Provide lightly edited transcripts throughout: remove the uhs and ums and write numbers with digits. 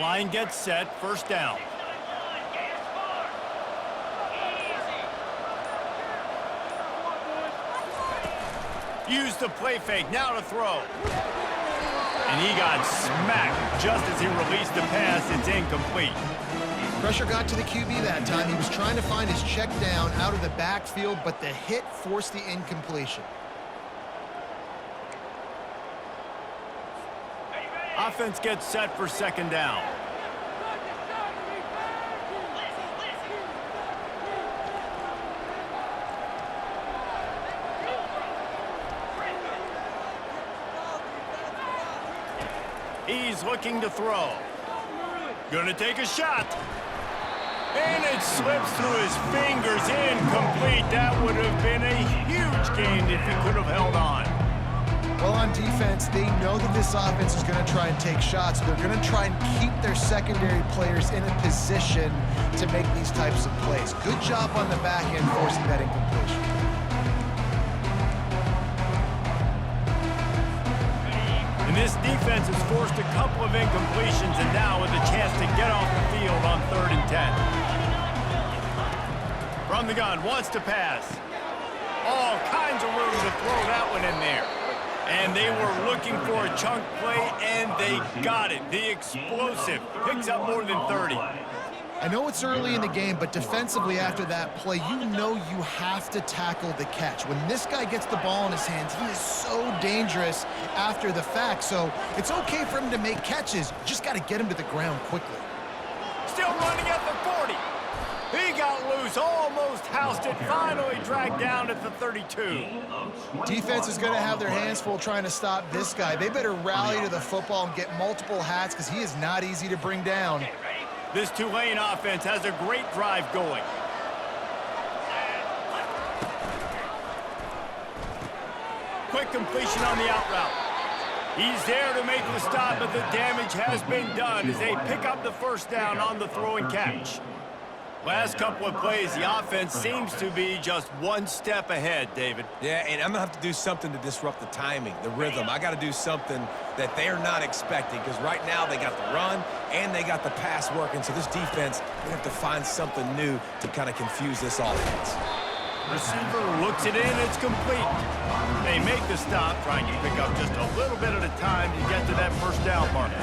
Line gets set, first down. Use the play fake, now to throw. And he got smacked just as he released the pass. It's incomplete. Pressure got to the QB that time. He was trying to find his check down out of the backfield, but the hit forced the incompletion. Offense gets set for second down. He's looking to throw. Gonna take a shot. And it slips through his fingers. Incomplete. That would have been a huge gain if he could have held on. Well, on defense, they know that this offense is going to try and take shots. They're going to try and keep their secondary players in a position to make these types of plays. Good job on the back end forcing that incompletion. And this defense has forced a couple of incompletions, and now with a chance to get off the field on 3rd and 10. From the gun, wants to pass. All kinds of room to throw that one in there. And they were looking for a chunk play, and they got it. The explosive picks up more than 30. I know it's early in the game, but defensively after that play, you know you have to tackle the catch. When this guy gets the ball in his hands, he is so dangerous after the fact. So it's okay for him to make catches. You just got to get him to the ground quickly. Still running at the 40. He got loose, almost housed it, finally dragged down at the 32. Defense is going to have their hands full trying to stop this guy. They better rally to the football and get multiple hats because he is not easy to bring down. This Tulane offense has a great drive going. Quick completion on the out route. He's there to make the stop, but the damage has been done as they pick up the first down on the throw and catch. Last couple of plays, the offense seems to be just one step ahead, David. Yeah, and I'm going to have to do something to disrupt the timing, the rhythm. I got to do something that they're not expecting because right now they got the run and they got the pass working. So this defense, they have to find something new to kind of confuse this offense. Receiver looks it in, it's complete. They make the stop, trying to pick up just a little bit at a time to get to that first down marker.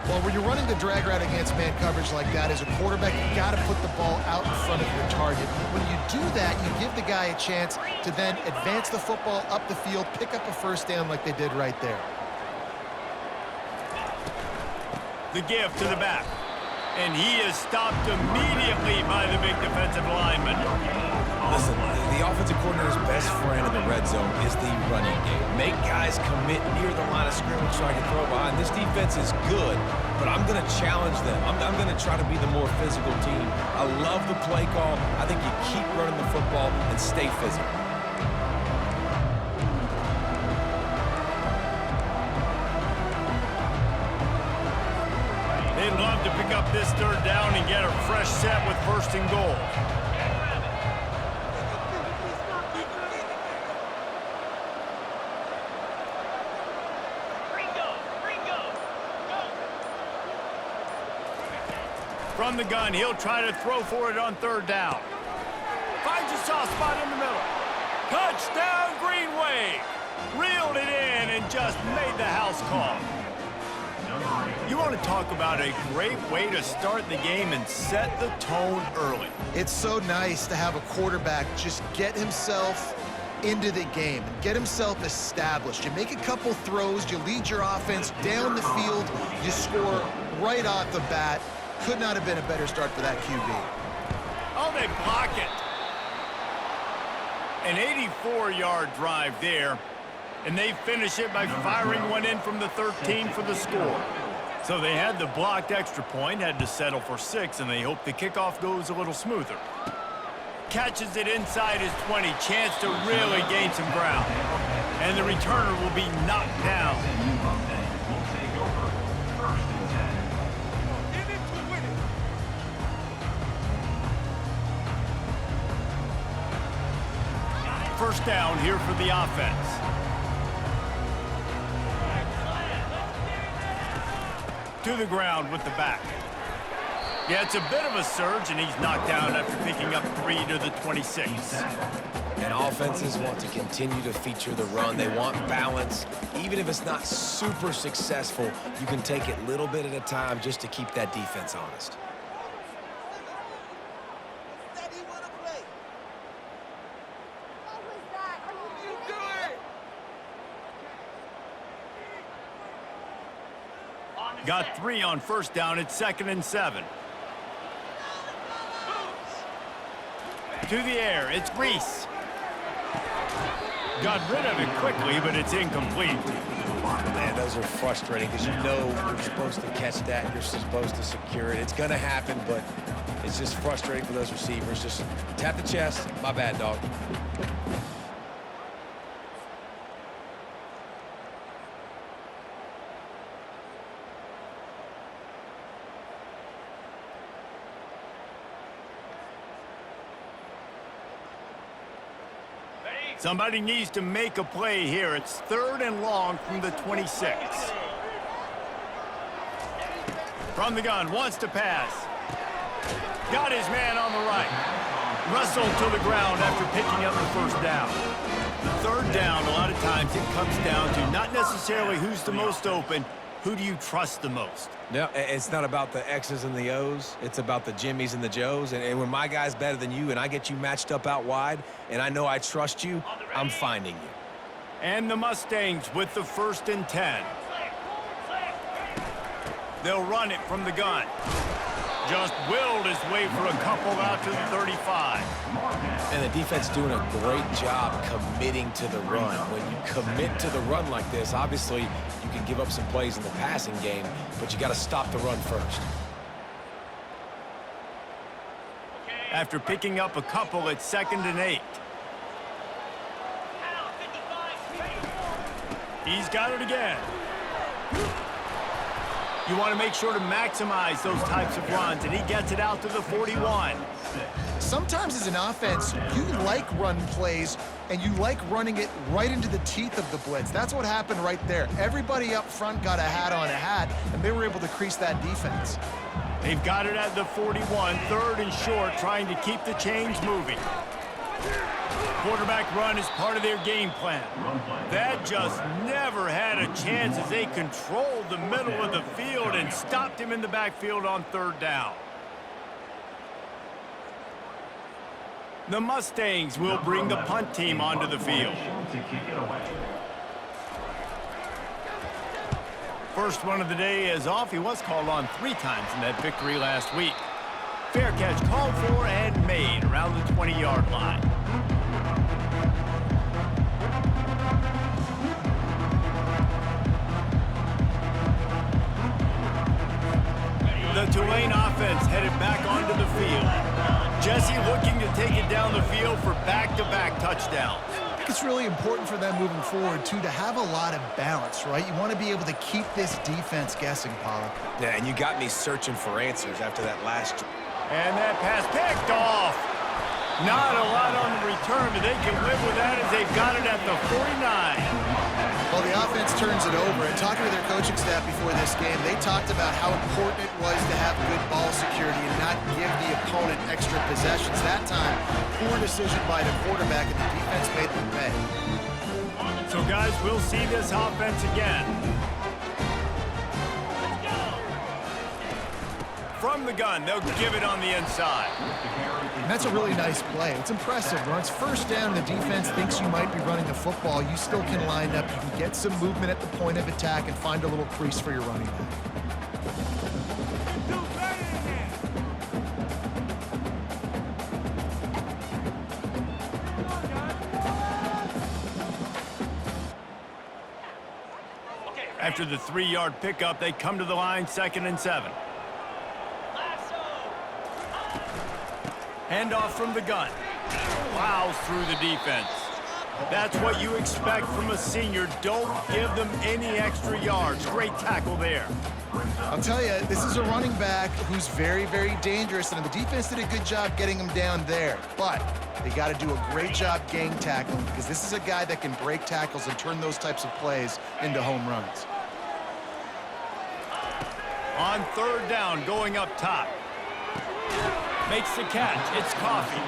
Well, when you're running the drag route against man coverage like that, as a quarterback, you got to put the ball out in front of your target. When you do that, you give the guy a chance to then advance the football up the field, pick up a first down like they did right there. The give to the back. And he is stopped immediately by the big defensive lineman. Listen, the offensive coordinator's best friend in the red zone is the running game. Make guys commit near the line of scrimmage so I can throw behind. This defense is good, but I'm going to challenge them. I'm going to try to be the more physical team. I love the play call. I think you keep running the football and stay physical. They'd love to pick up this third down and get a fresh set with 1st and goal. From the gun, he'll try to throw for it on 3rd down. Finds a soft spot in the middle. Touchdown, Green Wave! Reeled it in and just made the house call. You want to talk about a great way to start the game and set the tone early. It's so nice to have a quarterback just get himself into the game and get himself established. You make a couple throws, you lead your offense down the field, you score right off the bat. Could not have been a better start for that QB. Oh, they block it. An 84-yard drive there, and they finish it by firing one in from the 13 for the score. So they had the blocked extra point, had to settle for 6, and they hope the kickoff goes a little smoother. Catches it inside his 20, chance to really gain some ground. And the returner will be knocked down. first down here for the offense. To the ground with the back. Yeah, it's a bit of a surge, and he's knocked down after picking up 3 to the 26. And offenses want to continue to feature the run. They want balance. Even if it's not super successful, you can take it little bit at a time just to keep that defense honest. Got 3 on first down. It's 2nd and 7. To the air. It's Reese. Got rid of it quickly, but it's incomplete. Man, those are frustrating because you know you're supposed to catch that. You're supposed to secure it. It's going to happen, but it's just frustrating for those receivers. Just tap the chest. My bad, dog. Somebody needs to make a play here. It's 3rd and long from the 26. From the gun, wants to pass. Got his man on the right. Russell to the ground after picking up the first down. 3rd down, a lot of times it comes down to not necessarily who's the most open, who do you trust the most? No, it's not about the X's and the O's. It's about the Jimmies and the Joes. And when my guy's better than you and I get you matched up out wide and I know I trust you, I'm finding you. And the Mustangs with the 1st and 10. They'll run it from the gun. Just willed his way for a couple out to the 35. And the defense doing a great job committing to the run. When you commit to the run like this, obviously you can give up some plays in the passing game, but you got to stop the run first. After picking up a couple, it's 2nd and 8. He's got it again. You want to make sure to maximize those types of runs, and he gets it out to the 41. Sometimes as an offense, you like run plays, and you like running it right into the teeth of the blitz. That's what happened right there. Everybody up front got a hat on a hat, and they were able to crease that defense. They've got it at the 41, 3rd and short, trying to keep the chains moving. Quarterback run is part of their game plan. That just never had a chance as they controlled the middle of the field and stopped him in the backfield on 3rd down. The Mustangs will bring the punt team onto the field. First one of the day is off. He was called on 3 times in that victory last week. Fair catch called for and made around the 20-yard line. The Tulane offense headed back onto the field. Jesse looking to take it down the field for back-to-back touchdowns. I think it's really important for them moving forward, too, to have a lot of balance, right? You want to be able to keep this defense guessing, Pollock. Yeah, and you got me searching for answers after that last. And that pass picked off. Not a lot on the return, but they can live with that as they've got it at the 49. Well, the offense turns it over, and talking to their coaching staff before this game, they talked about how important it was to have good ball security and not give the opponent extra possessions. That time, poor decision by the quarterback, and the defense made them pay. So, guys, we'll see this offense again. From the gun, they'll give it on the inside. And that's a really nice play. It's impressive. When it's 1st down and the defense thinks you might be running the football, you still can line up. You can get some movement at the point of attack and find a little crease for your running back. After the 3-yard pickup, they come to the line, 2nd and 7. Handoff from the gun. Plows through the defense. That's what you expect from a senior. Don't give them any extra yards. Great tackle there. I'll tell you, this is a running back who's very, very dangerous, and the defense did a good job getting him down there. But they got to do a great job gang tackling because this is a guy that can break tackles and turn those types of plays into home runs. On third down, going up top. Makes the catch. It's Coffee.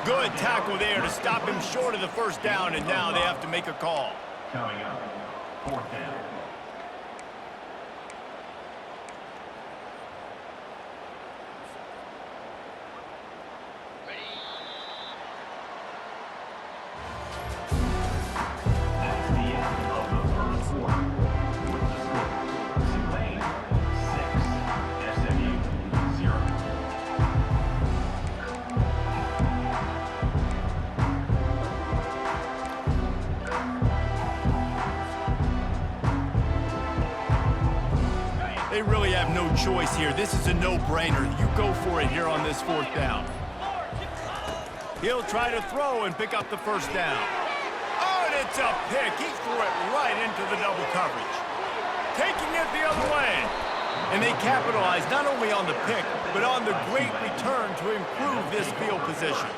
Good tackle there to stop him short of the first down, and now they have to make a call. Coming up, fourth down. That's the end of the first quarter. With the score, Tulane 6, SMU 0. They really have no choice here. This is a no-brainer. You go for it here on this fourth down. He'll try to throw and pick up the first down. Oh, and it's a pick. He threw it right into the double coverage. Taking it the other way. And they capitalize not only on the pick, but on the great return to improve this field position.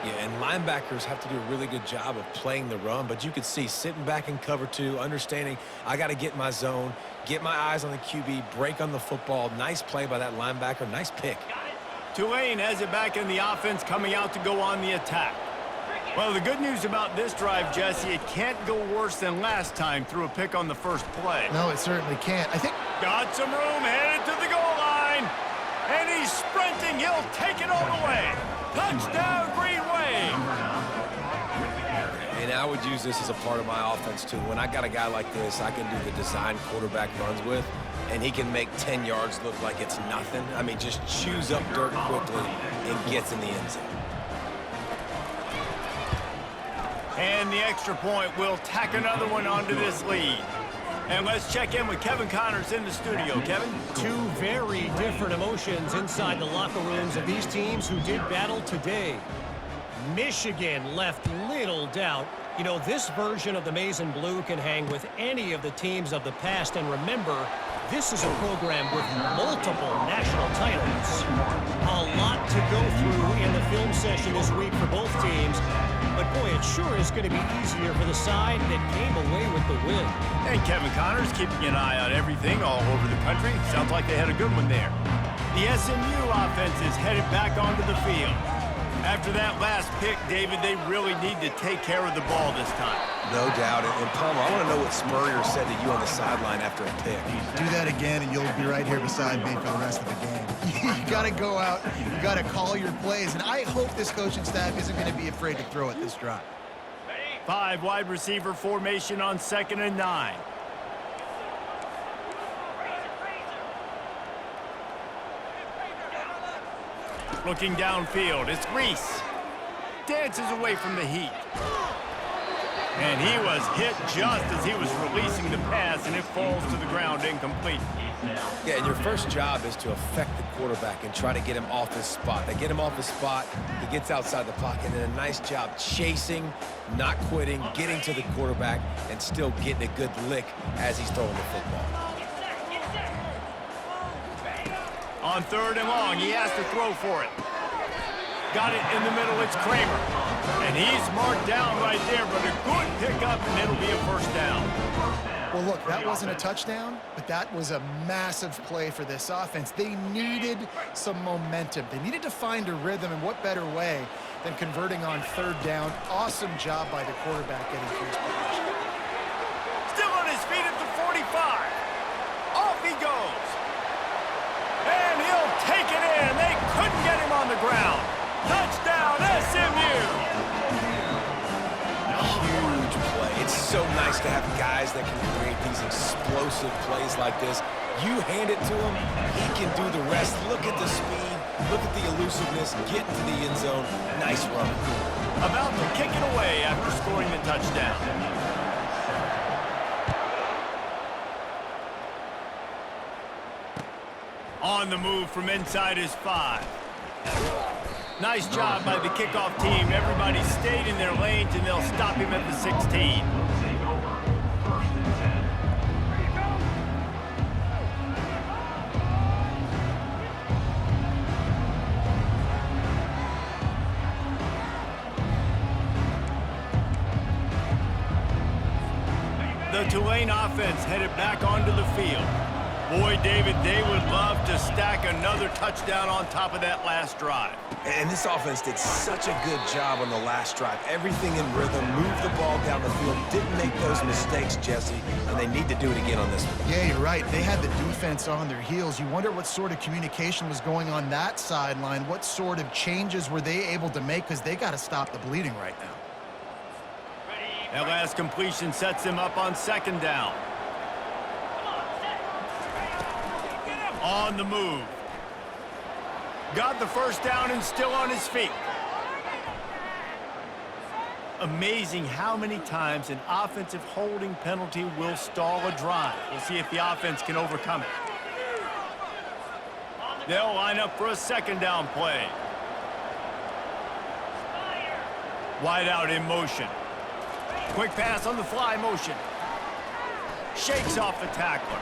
Yeah, and linebackers have to do a really good job of playing the run, but you could see sitting back in cover two, understanding I got to get my zone, get my eyes on the QB, break on the football. Nice play by that linebacker. Nice pick. Tulane has it back in the offense, coming out to go on the attack. Well, the good news about this drive, Jesse, it can't go worse than last time through a pick on the first play. No, it certainly can't. I think Got some room, headed to the goal line. And he's sprinting. He'll take it all the way. Touchdown, Green Wave. And I would use this as a part of my offense, too. When I got a guy like this, I can do the design quarterback runs with, and he can make 10 yards look like it's nothing. I mean, just chews up dirt quickly and gets in the end zone. And the extra point will tack another one onto this lead. And let's check in with Kevin Connors in the studio. Kevin? Two very different emotions inside the locker rooms of these teams who did battle today. Michigan left little doubt. You know, this version of the Maize and Blue can hang with any of the teams of the past. And remember, this is a program with multiple national titles. A lot to go through in the film session this week for both teams. But boy, it sure is going to be easier for the side that came away with the win. And Kevin Connors keeping an eye on everything all over the country. Sounds like they had a good one there. The SMU offense is headed back onto the field. After that last pick, David, they really need to take care of the ball this time. No doubt. And Palmer, I want to know what Spurrier said to you on the sideline after a pick. do that again and you'll be right here beside me for the rest of the game. You got to go out, you got to call your plays, and I hope this coaching staff isn't going to be afraid to throw it this drive. 5 wide receiver formation on 2nd and 9. Looking downfield, it's Reese. Dances away from the heat. And he was hit just as he was releasing the pass, and it falls to the ground incomplete. Yeah, and your first job is to affect the quarterback and try to get him off his spot. They get him off his spot, he gets outside the pocket, and then a nice job chasing, not quitting, getting to the quarterback, and still getting a good lick as he's throwing the football. On 3rd and long, he has to throw for it. Got it in the middle, it's Kramer. And he's marked down right there, but a good pickup, and it'll be a first down. Well, look, that wasn't a touchdown, but that was a massive play for this offense. They needed some momentum. They needed to find a rhythm, and what better way than converting on 3rd down. Awesome job by the quarterback getting through his position. Still on his feet at the 45. Off he goes. And he'll take it in. They couldn't get him on the ground. Touchdown, SMU. Huge play. It's so nice to have guys that can create these explosive plays like this. You hand it to him, he can do the rest. Look at the speed, look at the elusiveness, get to the end zone. Nice run. About to kick it away after scoring the touchdown. On the move from inside his 5. Nice job by the kickoff team. Everybody stayed in their lanes, and they'll stop him at the 16. Tulane offense headed back onto the field. Boy, David, they would love to stack another touchdown on top of that last drive. And this offense did such a good job on the last drive. Everything in rhythm, moved the ball down the field, didn't make those mistakes, Jesse, and they need to do it again on this one. Yeah, you're right. They had the defense on their heels. You wonder what sort of communication was going on that sideline. What sort of changes were they able to make, because they got to stop the bleeding right now. That last completion sets him up on second down. On the move. Got the first down and still on his feet. Amazing how many times an offensive holding penalty will stall a drive. We'll see if the offense can overcome it. They'll line up for a second down play. Wide out in motion. Quick pass on the fly motion. Shakes off the tackler.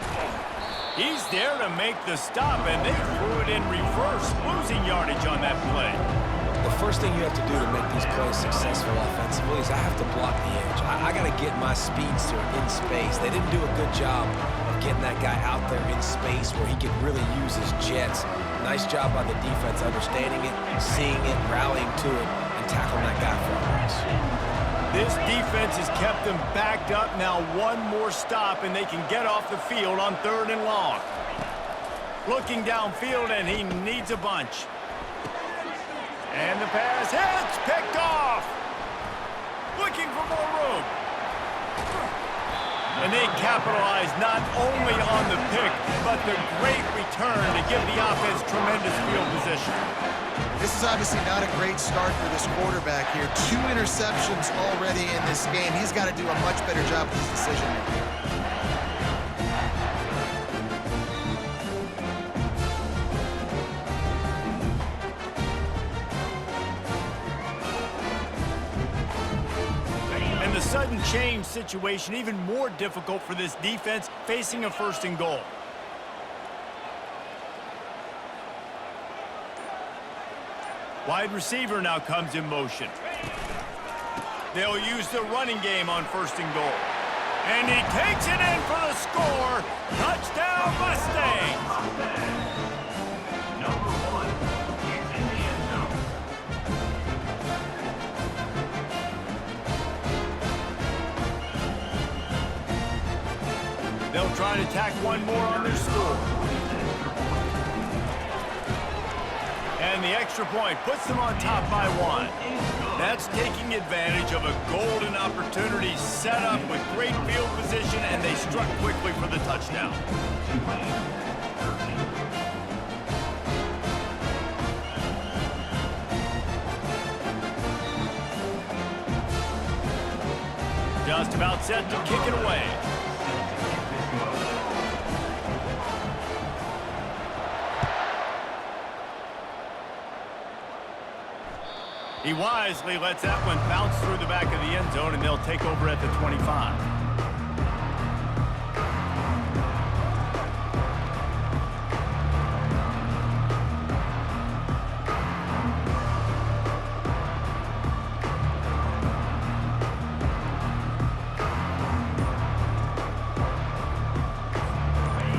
He's there to make the stop, and they threw it in reverse, losing yardage on that play. The first thing you have to do to make these plays successful offensively is I have to block the edge. I got to get my speedster in space. They didn't do a good job of getting that guy out there in space where he could really use his jets. Nice job by the defense understanding it, seeing it, rallying to it, and tackling that guy for a loss. This defense has kept them backed up. Now one more stop, and they can get off the field on 3rd and long. Looking downfield, and he needs a bunch. And the pass hits, picked off. Looking for more room. And they capitalize not only on the pick, but the great return to give the offense tremendous field position. This is obviously not a great start for this quarterback here. 2 interceptions already in this game. He's got to do a much better job with his decision making. And the sudden change situation even more difficult for this defense facing a 1st and goal. Wide receiver now comes in motion. They'll use the running game on 1st and goal. And he takes it in for the score. Touchdown, Mustangs! Number 1 is in the end zone. They'll try to tack one more on their score. And the extra point puts them on top by 1. That's taking advantage of a golden opportunity set up with great field position, and they struck quickly for the touchdown. Just about set to kick it away. He wisely lets that one bounce through the back of the end zone, and they'll take over at the 25.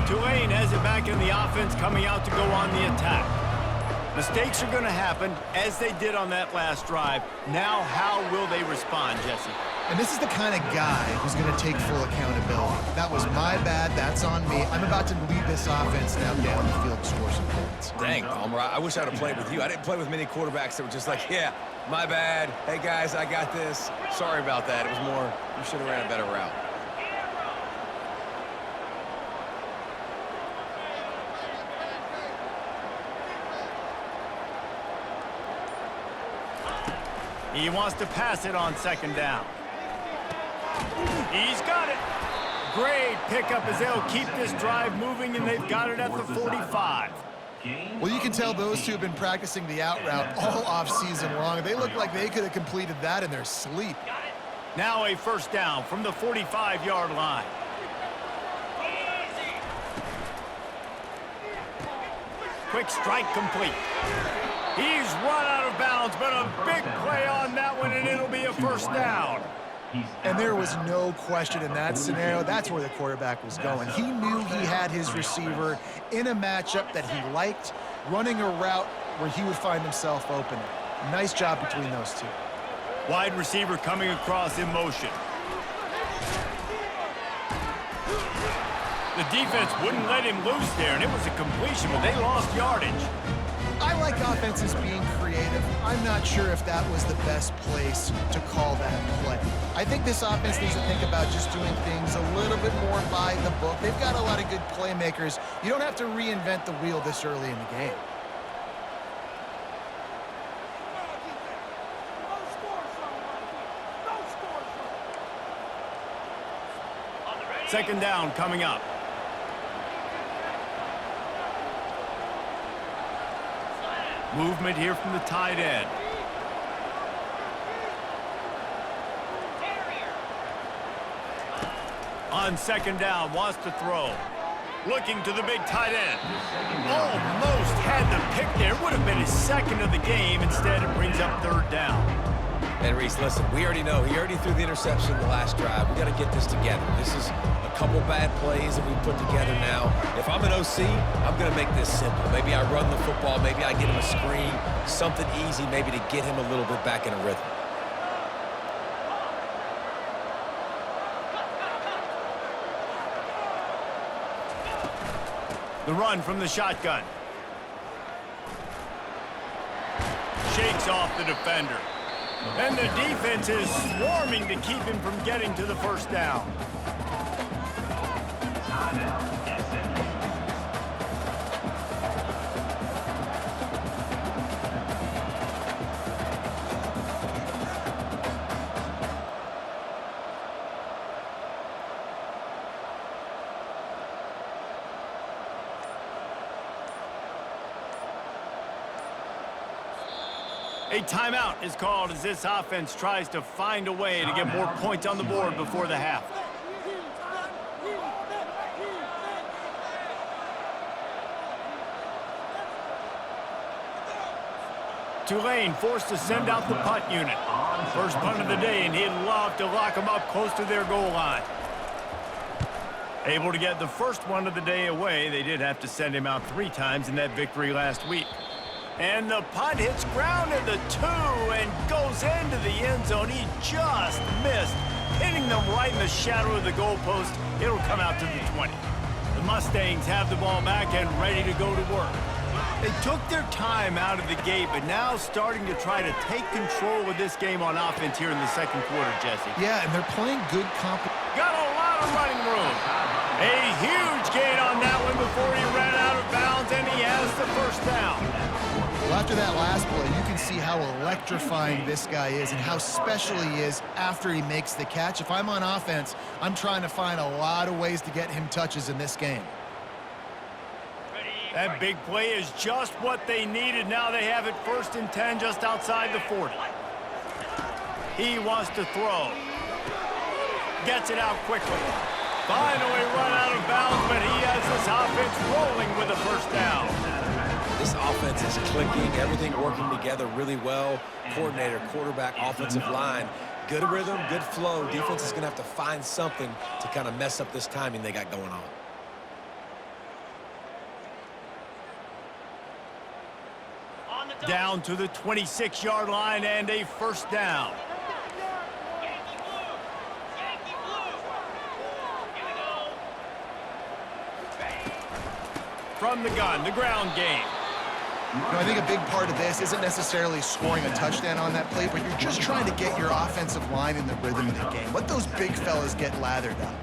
Tulane has it back in the offense, coming out to go on the attack. Mistakes are going to happen, as they did on that last drive. Now, how will they respond, Jesse? And this is the kind of guy who's going to take full accountability. That was my bad. That's on me. I'm about to lead this offense now down the field and score some points. Dang, Palmer, I wish I'd have played with you. I didn't play with many quarterbacks that were just like, yeah, my bad. Hey, guys, I got this. Sorry about that. It was more, you should have ran a better route. He wants to pass it on 2nd down. He's got it. Great pickup as they'll keep this drive moving, and they've got it at the 45. Well, you can tell those two have been practicing the out route all off-season long. They look like they could have completed that in their sleep. Now a 1st down from the 45-yard line. Quick strike complete. He's run out of bounds, but a big play on that one, and it'll be a 1st down. And there was no question in that scenario. That's where the quarterback was going. He knew he had his receiver in a matchup that he liked, running a route where he would find himself open. Nice job between those two. Wide receiver coming across in motion. The defense wouldn't let him loose there, and it was a completion, but they lost yardage. I like offenses being creative. I'm not sure if that was the best place to call that play. I think this offense needs to think about just doing things a little bit more by the book. They've got a lot of good playmakers. You don't have to reinvent the wheel this early in the game. Second down coming up. Movement here from the tight end. On second down, wants to throw. Looking to the big tight end. Almost had the pick there. Would have been his second of the game. Instead, it brings up third down. And Reese, listen, we already know. He already threw the interception in the last drive. We got to get this together. This is a couple bad plays that we put together now. If I'm an OC, I'm going to make this simple. Maybe I run the football. Maybe I get him a screen. Something easy maybe to get him a little bit back in a rhythm. The run from the shotgun. Shakes off the defender. And the defense is swarming to keep him from getting to the first down. A timeout is called as this offense tries to find a way to get more points on the board before the half. Tulane forced to send out the punt unit. First punt of the day, and he'd love to lock them up close to their goal line. Able to get the first one of the day away. They did have to send him out 3 times in that victory last week. And the punt hits ground at the 2 and goes into the end zone. He just missed, hitting them right in the shadow of the goalpost. It'll come out to the 20. The Mustangs have the ball back and ready to go to work. They took their time out of the gate, but now starting to try to take control of this game on offense here in the second quarter, Jesse. Yeah, and they're playing good competition. Got a lot of running room. A huge gain on that one before he ran out of bounds, and he has the first down. Well, after that last play, you can see how electrifying this guy is and how special he is after he makes the catch. If I'm on offense, I'm trying to find a lot of ways to get him touches in this game. That big play is just what they needed. Now they have it 1st and 10 just outside the 40. He wants to throw. Gets it out quickly. Finally run out of bounds, but he has this offense rolling with a first down. This offense is clicking, everything working together really well. Coordinator, quarterback, offensive line. Good rhythm, good flow. Defense is going to have to find something to kind of mess up this timing they got going on. Down to the 26-yard line and a first down. From the gun, the ground game. You know, I think a big part of this isn't necessarily scoring a touchdown on that play, but you're just trying to get your offensive line in the rhythm of the game. Let those big fellas get lathered up.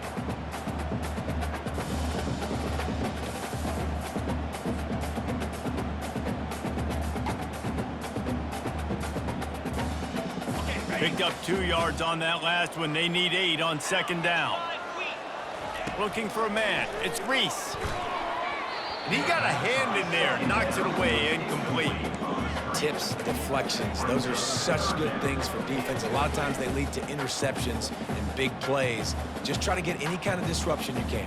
Picked up 2 yards on that last one. They need 8 on second down. Looking for a man. It's Reese. And he got a hand in there. Knocks it away. Incomplete. Tips, deflections, those are such good things for defense. A lot of times they lead to interceptions and big plays. Just try to get any kind of disruption you can.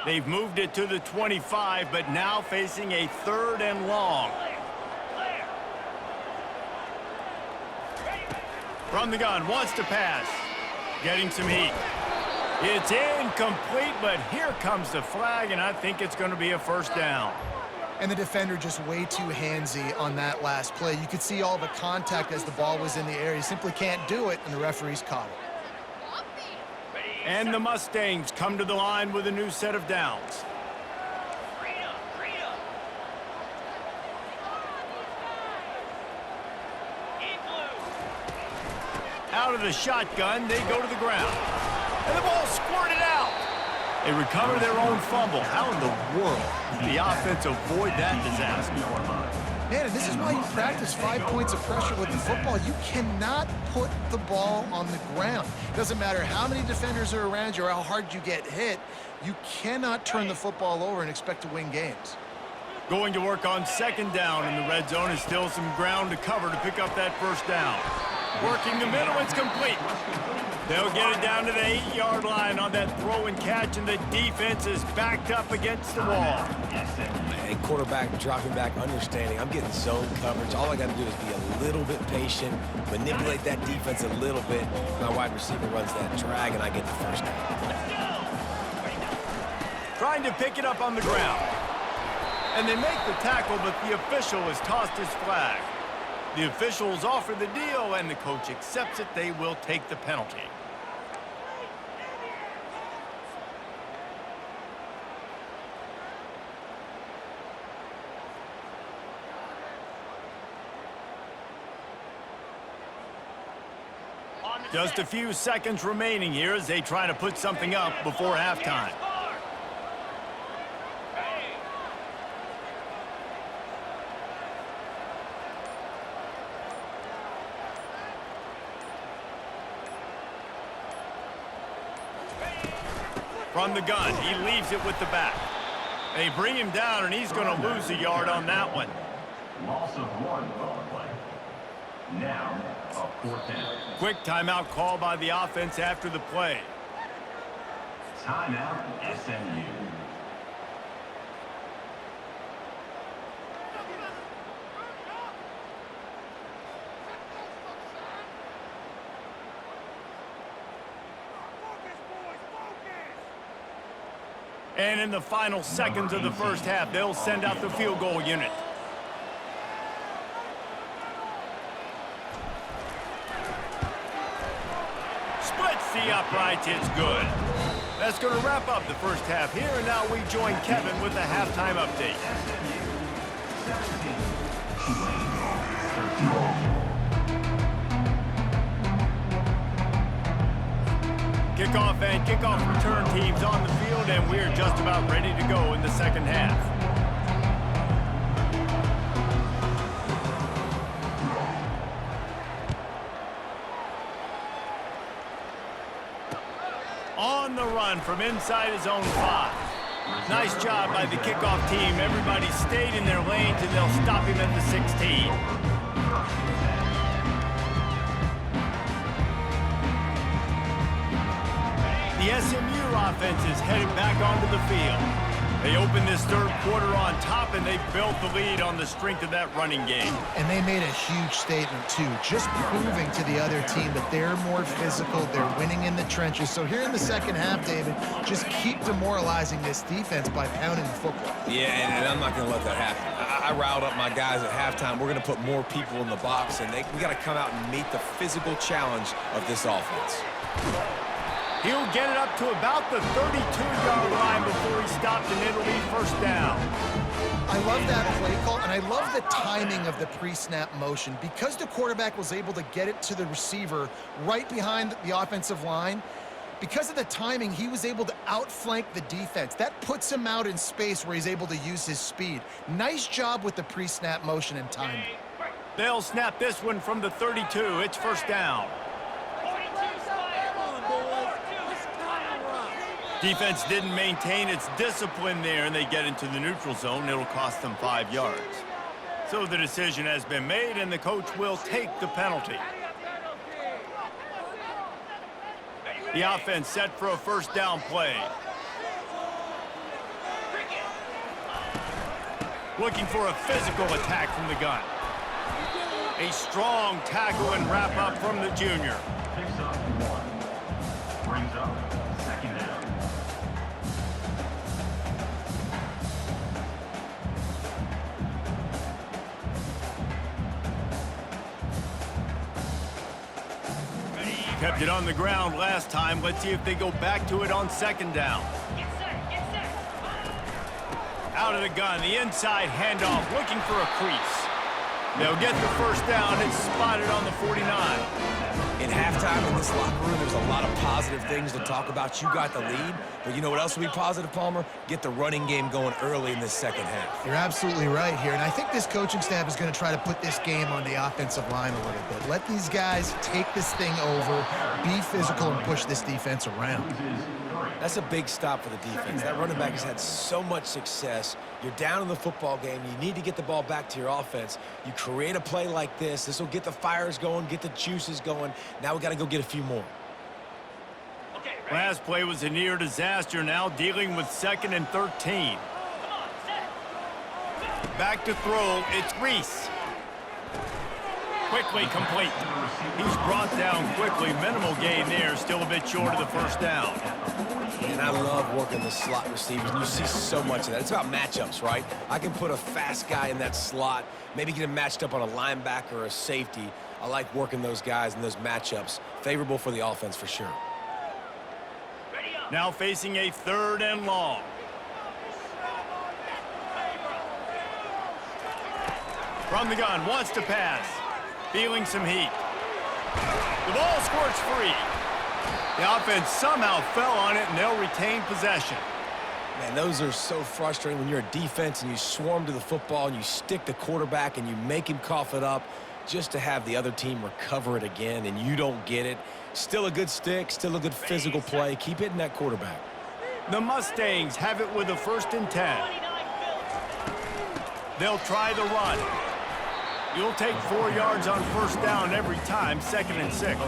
They've moved it to the 25, but now facing a 3rd and long. From the gun, wants to pass. Getting some heat. It's incomplete, but here comes the flag, and I think it's going to be a first down. And the defender just way too handsy on that last play. You could see all the contact as the ball was in the air. He simply can't do it, and the referees caught it. And the Mustangs come to the line with a new set of downs. Out of the shotgun, they go to the ground. And the ball squirted out. They recover their own fumble. How in the world did the offense avoid that disaster? Man, and this is why you practice 5 points of pressure with the football. You cannot put the ball on the ground. Doesn't matter how many defenders are around you or how hard you get hit. You cannot turn the football over and expect to win games. Going to work on second down in the red zone is still some ground to cover to pick up that first down. Working the middle, it's complete. They'll get it down to the 8-yard line on that throw and catch, and the defense is backed up against the wall. And quarterback dropping back, understanding I'm getting zone coverage. All I got to do is be a little bit patient, manipulate that defense a little bit. My wide receiver runs that drag, and I get the first down. Trying to pick it up on the ground. And they make the tackle, but the official has tossed his flag. The officials offer the deal, and the coach accepts it. They will take the penalty. Just a few seconds remaining here as they try to put something up before halftime. From the gun, he leaves it with the back. They bring him down, and he's going to lose a yard on that one. Loss of 1 on the play. Now, a 4th down. Quick timeout call by the offense after the play. Timeout, SMU. And in the final seconds of the first half, they'll send out the field goal unit. Splits the uprights, it's good. That's going to wrap up the first half here, and now we join Kevin with the halftime update. Kickoff and kickoff return teams on the field, and we're just about ready to go in the second half. On the run from inside his own 5. Nice job by the kickoff team. Everybody stayed in their lanes, and they'll stop him at the 16. The SMU offense is headed back onto the field. They opened this third quarter on top, and they built the lead on the strength of that running game. And they made a huge statement, too, just proving to the other team that they're more physical, they're winning in the trenches. So here in the second half, David, just keep demoralizing this defense by pounding the football. Yeah, and I'm not going to let that happen. I riled up my guys at halftime. We're going to put more people in the box, and we got to come out and meet the physical challenge of this offense. He'll get it up to about the 32-yard line before he stopped, and it'll be first down. I love that play call, and I love the timing of the pre-snap motion. Because the quarterback was able to get it to the receiver right behind the offensive line, because of the timing, he was able to outflank the defense. That puts him out in space where he's able to use his speed. Nice job with the pre-snap motion and timing. They'll snap this one from the 32. It's first down. Defense didn't maintain its discipline there, and they get into the neutral zone. It'll cost them 5 yards. So the decision has been made, and the coach will take the penalty. The offense set for a first down play. Looking for a physical attack from the gun. A strong tackle and wrap up from the junior. Picks up 1. Brings up 2nd down. Kept it on the ground last time. Let's see if they go back to it on 2nd down. Out of the gun, the inside handoff, looking for a crease. They'll get the 1st down. It's spotted on the 49. In halftime in this locker room, there's a lot of positive things to talk about. You got the lead, but you know what else will be positive, Palmer? Get the running game going early in this 2nd half. You're absolutely right here, and I think this coaching staff is going to try to put this game on the offensive line a little bit. Let these guys take this thing over, be physical, and push this defense around. That's a big stop for the defense. That running back has had so much success. You're down in the football game. You need to get the ball back to your offense. You create a play like this. This will get the fires going, get the juices going. Now we got to go get a few more. Last play was a near disaster. Now dealing with 2nd and 13. Back to throw. It's Reese. Quickly complete. He's brought down quickly. Minimal gain there. Still a bit short of the 1st down. And I love working the slot receivers. You see so much of that. It's about matchups, right? I can put a fast guy in that slot, maybe get him matched up on a linebacker or a safety. I like working those guys in those matchups. Favorable for the offense for sure. Now facing a 3rd and long. From the gun, wants to pass. Feeling some heat. The ball squirts free. The offense somehow fell on it, and they'll retain possession. Man, those are so frustrating when you're a defense and you swarm to the football and you stick the quarterback and you make him cough it up just to have the other team recover it again and you don't get it. Still a good stick, still a good physical play. Keep hitting that quarterback. The Mustangs have it with a 1st and 10. They'll try the run. You'll take 4 yards on 1st down every time, 2nd and 6.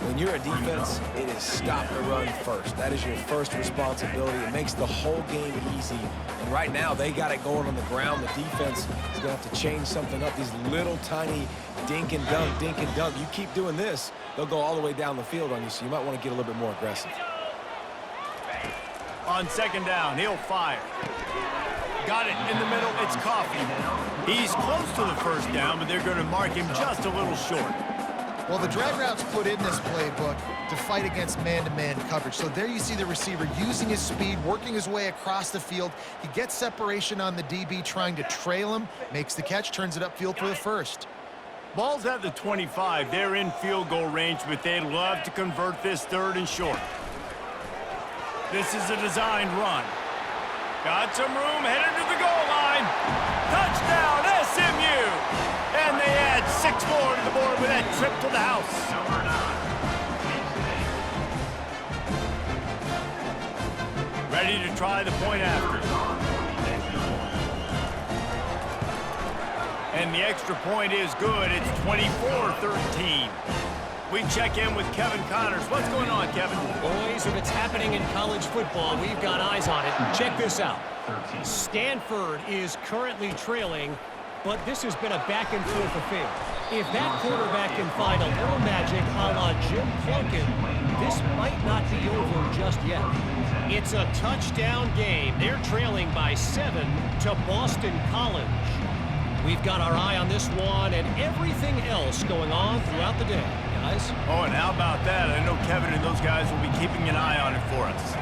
When you're a defense, it is stop the run first. That is your first responsibility. It makes the whole game easy. And right now, they got it going on the ground. The defense is going to have to change something up. These little tiny dink and dunk, dink and dunk. You keep doing this, they'll go all the way down the field on you, so you might want to get a little bit more aggressive. On 2nd down, he'll fire. Got it in the middle. It's Coffee. He's close to the 1st down, but they're going to mark him just a little short. Well, the drag route's put in this playbook to fight against man-to-man coverage. So there you see the receiver using his speed, working his way across the field. He gets separation on the DB, trying to trail him, makes the catch, turns it upfield for the 1st. Ball's at the 25. They're in field goal range, but they'd love to convert this 3rd and short. This is a designed run. Got some room, headed to the goal line. Touchdown, SMU! And they add 6 more to the board with that trip to the house. Ready to try the point after. And the extra point is good. It's 24-13. We check in with Kevin Connors. What's going on, Kevin? Boys, if it's happening in college football, we've got eyes on it. Check this out. Stanford is currently trailing, but this has been a back-and-forth affair. If that quarterback can find a little magic a la Jim Plunkett, this might not be over just yet. It's a touchdown game. They're trailing by 7 to Boston College. We've got our eye on this one and everything else going on throughout the day, guys. Oh, and how about that? I know Kevin and those guys will be keeping an eye on it for us.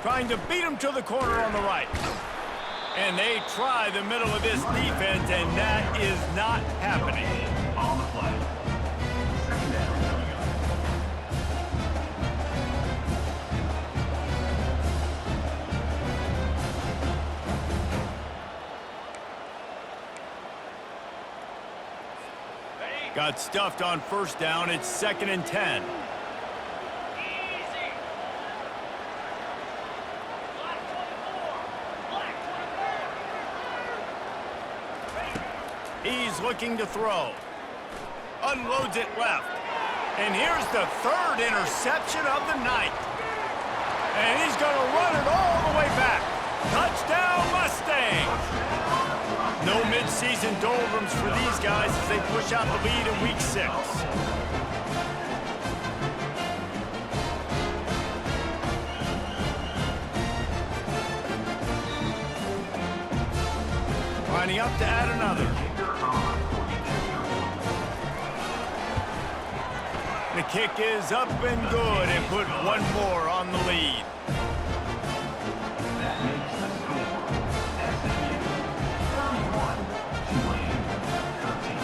Trying to beat him to the corner on the right. And they try the middle of this defense, and that is not happening. On the play. 2nd down. Got stuffed on 1st down. It's 2nd and 10. He's looking to throw. Unloads it left. And here's the 3rd interception of the night. And he's going to run it all the way back. Touchdown, Mustangs! No season doldrums for these guys as they push out the lead in Week 6. Lining up to add another. The kick is up and good and put one more on the lead. That makes the score SMU 31, Tulane 13.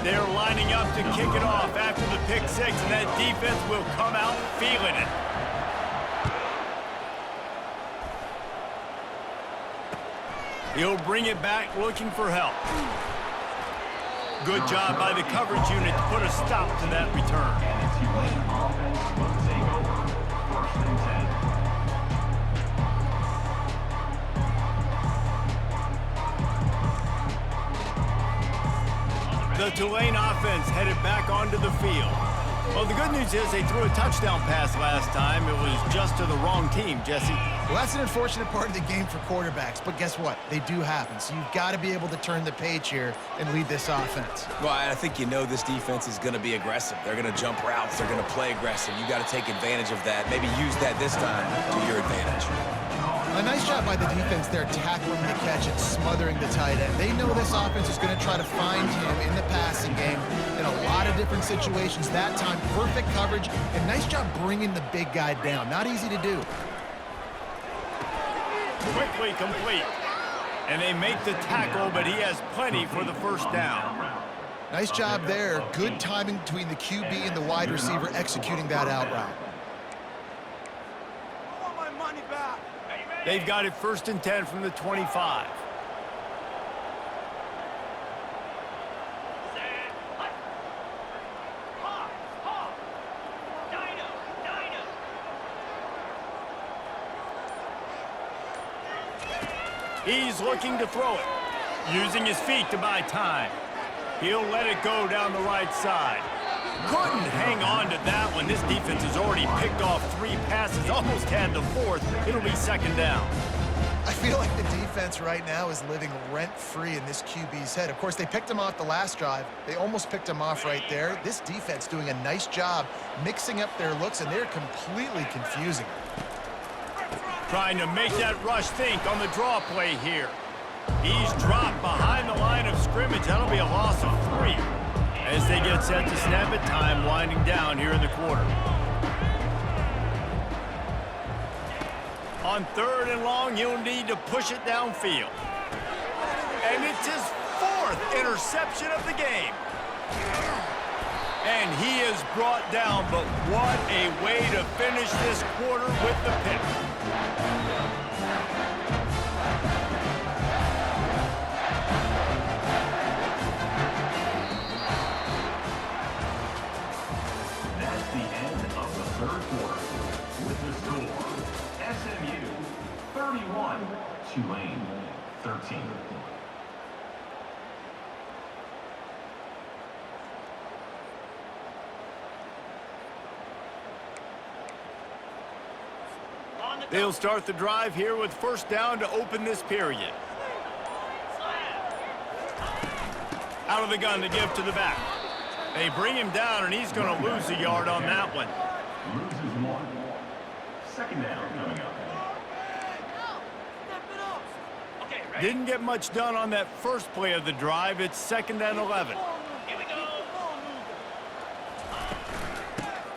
They're lining up to kick it off after the pick six, and that defense will come out feeling it. He'll bring it back looking for help. Good job by the coverage unit to put a stop to that return. And the Tulane offense will take over 1st and 10. The Tulane offense headed back onto the field. Well, the good news is they threw a touchdown pass last time. It was just to the wrong team, Jesse. Well, that's an unfortunate part of the game for quarterbacks, but guess what? They do happen, so you've got to be able to turn the page here and lead this offense. Well, I think you know this defense is going to be aggressive. They're going to jump routes. They're going to play aggressive. You got to take advantage of that. Maybe use that this time to your advantage. A nice job by the defense there, tackling the catch and smothering the tight end. They know this offense is going to try to find him in the passing game in a lot of different situations. That time, perfect coverage, and nice job bringing the big guy down. Not easy to do. Quickly complete. And they make the tackle, but he has plenty for the first down. Nice job there. Good timing between the QB and the wide receiver executing that out route. They've got it 1st and 10 from the 25. He's looking to throw it, using his feet to buy time. He'll let it go down the right side. Couldn't hang on to that one. This defense has already picked off 3 passes, almost had the 4th. It'll be 2nd down. I feel like the defense right now is living rent-free in this QB's head. Of course, they picked him off the last drive. They almost picked him off right there. This defense doing a nice job mixing up their looks, and they're completely confusing. Trying to make that rush think on the draw play here. He's dropped behind the line of scrimmage. That'll be a loss of 3. As they get set to snap it, time winding down here in the quarter. On 3rd and long, he'll need to push it downfield. And it's his 4th interception of the game. And he is brought down, but what a way to finish this quarter with the pick. That's the end of the 3rd quarter. With the score, SMU 31, Tulane 13. They'll start the drive here with 1st down to open this period. Out of the gun to give to the back. They bring him down, and he's going to lose a yard on that one. Loses 1. 2nd down coming up. Didn't get much done on that first play of the drive. It's 2nd and 11.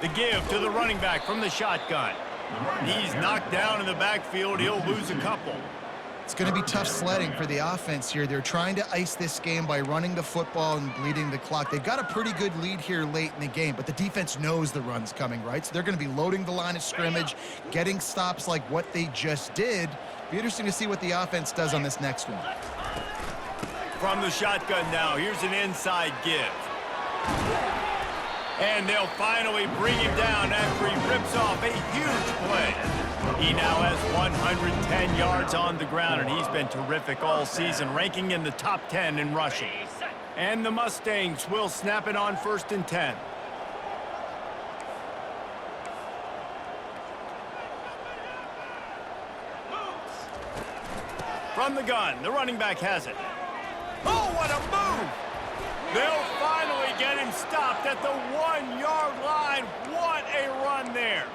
The give to the running back from the shotgun. He's knocked down in the backfield. He'll lose a couple. It's going to be tough sledding for the offense here. They're trying to ice this game by running the football and bleeding the clock. They've got a pretty good lead here late in the game, but the defense knows the run's coming, right? So they're going to be loading the line of scrimmage, getting stops like what they just did. Be interesting to see what the offense does on this next one. From the shotgun now, here's an inside give. And they'll finally bring him down after he rips off a huge play. He now has 110 yards on the ground, and he's been terrific all season, ranking in the top 10 in rushing. And the Mustangs will snap it on 1st and 10. From the gun, the running back has it. Oh, what a move! They'll finally get him stopped at the 1-yard line. What a run there.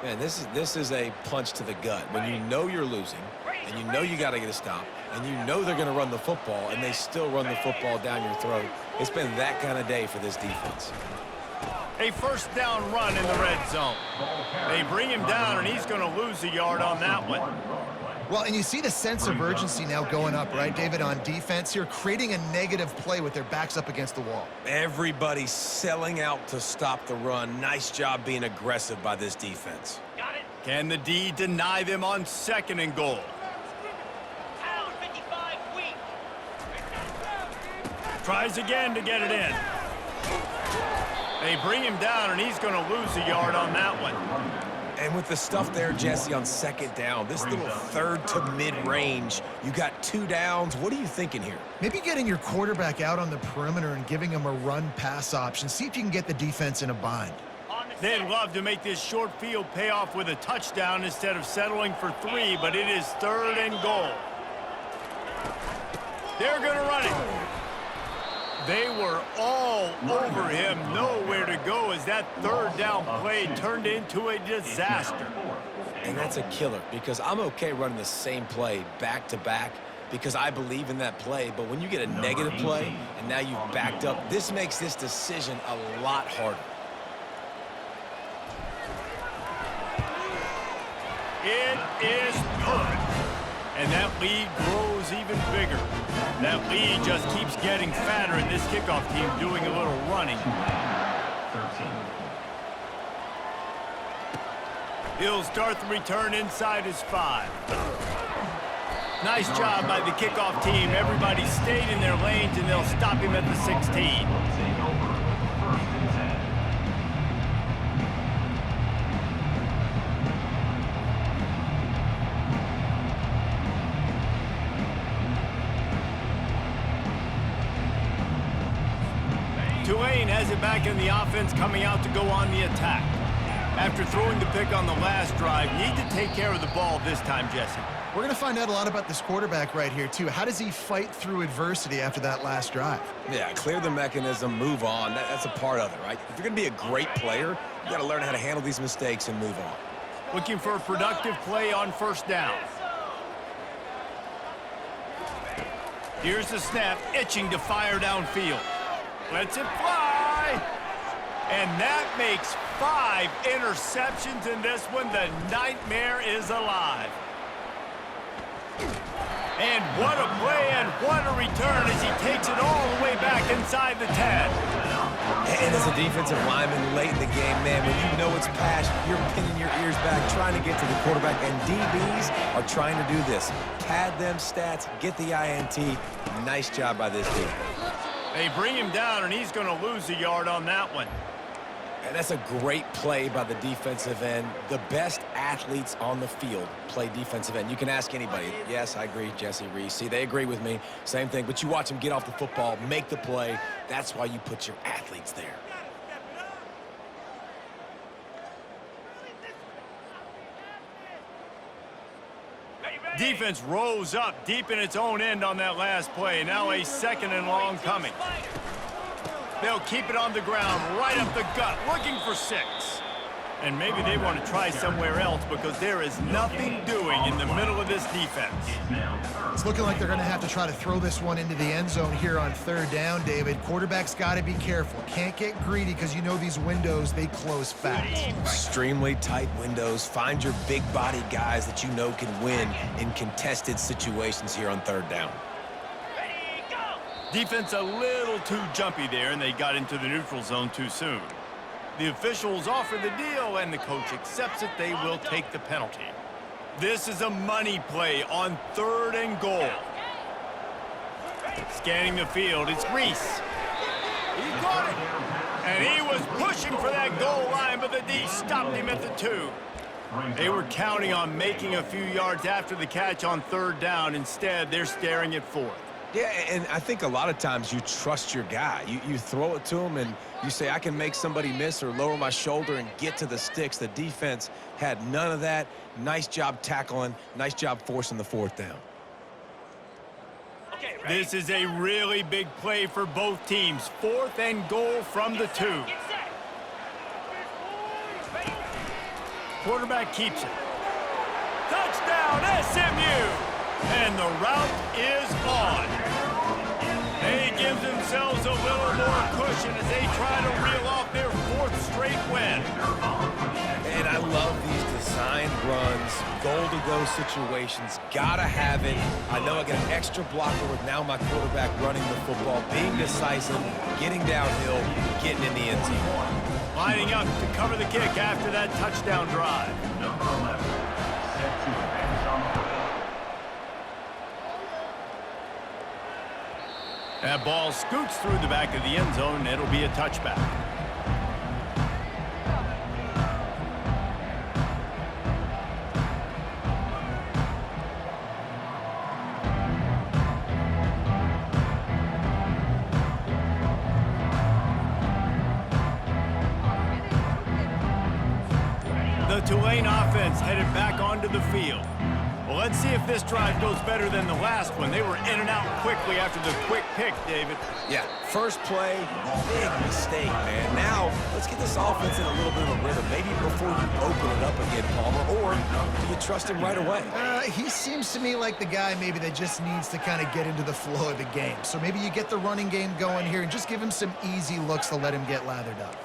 Man, this is a punch to the gut. When you know you're losing, and you know you got to get a stop, and you know they're going to run the football, and they still run the football down your throat. It's been that kind of day for this defense. A first down run in the red zone. They bring him down, and he's going to lose a yard on that one. Well, and you see the sense of urgency now going up, right, David, on defense here, creating a negative play with their backs up against the wall. Everybody's selling out to stop the run. Nice job being aggressive by this defense. Got it. Can the D deny them on 2nd and goal? Tries again to get it in. They bring him down, and he's going to lose a yard on that one. And with the stuff there, Jesse, on 2nd down, this little 3rd to mid-range, you got 2 downs. What are you thinking here? Maybe getting your quarterback out on the perimeter and giving him a run-pass option. See if you can get the defense in a bind. They'd love to make this short field pay off with a touchdown instead of settling for 3, but it is 3rd and goal. They're going to run it. They were all over him, nowhere to go as that 3rd down play turned into a disaster. And that's a killer because I'm okay running the same play back-to-back because I believe in that play. But when you get a negative play and now you've backed up, this makes this decision a lot harder. It is perfect. And that lead grows even bigger. That lead just keeps getting fatter, and this kickoff team doing a little running. 13. He'll start the return inside his 5. Nice job by the kickoff team. Everybody stayed in their lanes, and they'll stop him at the 16. Tulane has it back in the offense, coming out to go on the attack. After throwing the pick on the last drive, need to take care of the ball this time, Jesse. We're going to find out a lot about this quarterback right here, too. How does he fight through adversity after that last drive? Yeah, clear the mechanism, move on. That's a part of it, right? If you're going to be a great player, you got to learn how to handle these mistakes and move on. Looking for a productive play on 1st down. Here's the snap, itching to fire downfield. Lets it fly. And that makes 5 interceptions in this one. The nightmare is alive. And what a play and what a return as he takes it all the way back inside the 10. And as a defensive lineman late in the game, man, when you know it's pass, you're pinning your ears back, trying to get to the quarterback. And DBs are trying to do this. Pad them stats, get the INT. Nice job by this team. They bring him down, and he's going to lose a yard on that one. And that's a great play by the defensive end. The best athletes on the field play defensive end. You can ask anybody. Yes, I agree, Jesse Reese. See, they agree with me. Same thing. But you watch them get off the football, make the play. That's why you put your athletes there. Defense rose up deep in its own end on that last play. Now a 2nd and long coming. They'll keep it on the ground, right up the gut, looking for 6. And maybe they want to try somewhere else because there is nothing doing in the middle of this defense. It's looking like they're going to have to try to throw this one into the end zone here on 3rd down, David. Quarterback's got to be careful. Can't get greedy because you know these windows, they close fast. Extremely tight windows. Find your big body guys that you know can win in contested situations here on 3rd down. Defense a little too jumpy there, and they got into the neutral zone too soon. The officials offer the deal, and the coach accepts it. They will take the penalty. This is a money play on 3rd and goal. Scanning the field, it's Reese. He caught it, and he was pushing for that goal line, but the D stopped him at the 2. They were counting on making a few yards after the catch on 3rd down. Instead, they're staring at 4th. Yeah, and I think a lot of times you trust your guy. You throw it to him and you say, I can make somebody miss or lower my shoulder and get to the sticks. The defense had none of that. Nice job tackling. Nice job forcing the 4th down. This is a really big play for both teams. 4th and goal from the 2. Quarterback keeps it. Touchdown, SMU! And the route is on. They give themselves a little more cushion as they try to reel off their 4th straight win. And I love these designed runs, goal-to-go situations. Gotta have it. I know I get an extra blocker with now my quarterback running the football, being decisive, getting downhill, getting in the end zone. Lining up to cover the kick after that touchdown drive. Number 11, set to advance on the field. That ball scoots through the back of the end zone, and it'll be a touchback. The Tulane offense headed back onto the field. Well, let's see if this drive goes better than the last one. They were in and out quickly after the quick pick, David. Yeah, first play, big mistake, man. Now, let's get this offense in a little bit of a rhythm. Maybe before you open it up again, Palmer, or do you trust him right away? He seems to me like the guy maybe that just needs to kind of get into the flow of the game. So maybe you get the running game going here and just give him some easy looks to let him get lathered up.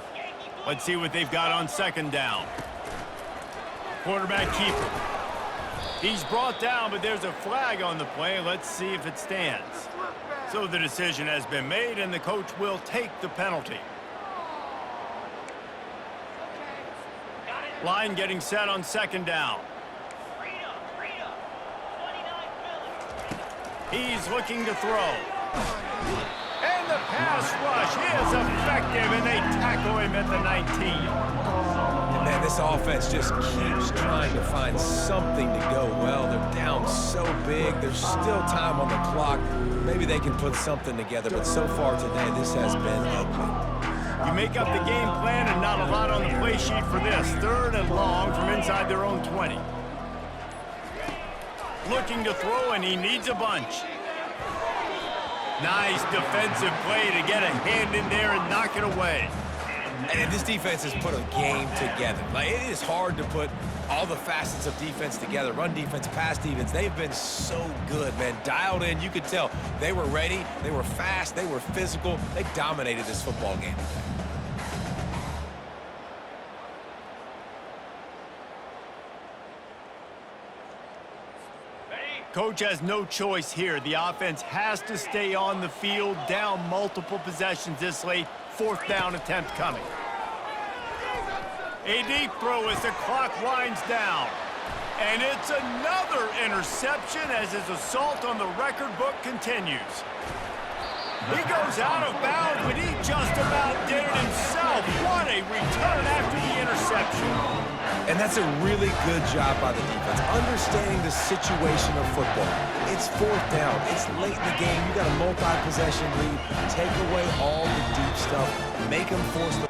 Let's see what they've got on 2nd down. Quarterback keeper. He's brought down, but there's a flag on the play. Let's see if it stands. So the decision has been made, and the coach will take the penalty. Line getting set on 2nd down. He's looking to throw. And the pass rush is effective, and they tackle him at the 19. Man, this offense just keeps trying to find something to go well. They're down so big. There's still time on the clock. Maybe they can put something together, but so far today, this has been ugly. You make up the game plan and not a lot on the play sheet for this. 3rd and long from inside their own 20. Looking to throw, and he needs a bunch. Nice defensive play to get a hand in there and knock it away. And this defense has put a game together. Like, it is hard to put all the facets of defense together. Run defense, pass defense. They've been so good, man. Dialed in. You could tell they were ready. They were fast. They were physical. They dominated this football game today. Coach has no choice here. The offense has to stay on the field, down multiple possessions this late. 4th down attempt coming. A deep throw as the clock winds down. And it's another interception as his assault on the record book continues. He goes out of bounds, but he just about did it himself. What a return after the interception. And that's a really good job by the defense, understanding the situation of football. It's 4th down. It's late in the game. You got a multi-possession lead. Take away all the deep stuff. Make them force the...